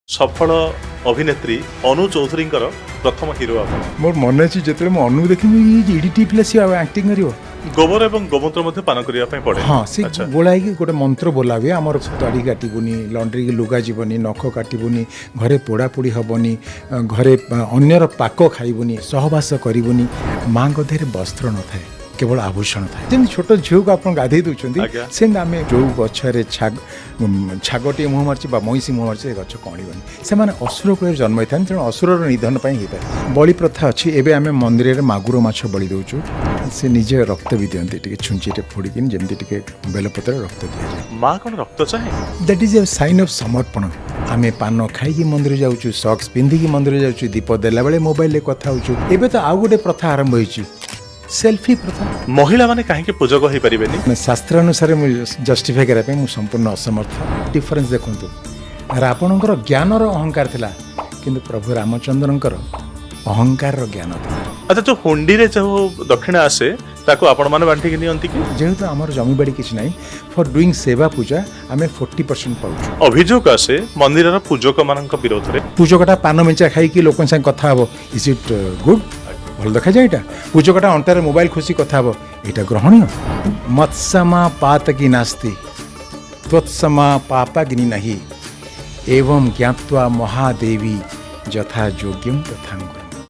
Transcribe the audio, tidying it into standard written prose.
सफल अभिनेत्री अनु चौधरी प्रथम हिरो आप मोर मन अच्छी जो अनु देखी इडिटी पिला सी एक्टिंग करियो गोबर एवं गोमूत्र मध्य पान करने पड़े। हाँ से गोलाई गोटे मंत्र बोला हुए आमर दाढ़ी काटबूनी लंड्री की लुगा जीवनी नख काटबूनी घरे पोड़ा पोड़ी हेनी घरे अन्यर पाक खाइबुनी सहवास करबुनी माँ देह वस्त्र न थाए केवल आभूषण थाए जमी छोट झील को आप गाधे दूसरी से आम जो गचरे छागटे मुह मार्ची मईसी मुह मार्ची गच कणबनी से असुर कूल जन्म होता तेणु असुर निधन होता है। बलि प्रथा अच्छी एवं आम मंदिर में मागुर माछ बलि दौचु से निजे रक्त भी दिखती छुंचीटे फोड़िकी जमी बेलपत्र रक्त दि माँ कौन रक्त चाहे that is a sign of समर्पण। आम पान खाई मंदिर जाऊँ सक्स पिंधिकी मंदिर जाऊँ दीप देला बेले मोबाइल कथा हो तो आउ गोटे प्रथा आरंभ होती सेल्फी प्रथा महिला माने कहीं पूजक हो पारे शास्त्र अनुसार जस्टिफाई करने संपूर्ण असमर्थ। डिफरेन्स देखु रावणकर ज्ञानर अहंकार थिला किंतु प्रभु रामचंद्रंकर अहंकार ज्ञान था। अच्छा जो हुंडी रे जो दक्षिणा आसे ताको आपण माने बांटी कि नियंती कि जेहेतु आमर जमीबाड़ी किछि नाही फॉर डूइंग सेवा पूजा आमे 40% पाउछु। अभियोग आसे मंदिर रा पूजक मानक विरोध रे पूजकटा पान मेंचा खाई कि लोकन संग कथा हबो इज इट गुड भल देखा जाए एटा पूजकटा अंटारे मोबाइल खुशी कथा हबो एटा ग्रहणीय। मत्समा पातकी नास्ति त्वत्समा पापाग्नि नहीं एवं ज्ञात्वा महादेवी यथा योग्यम तथा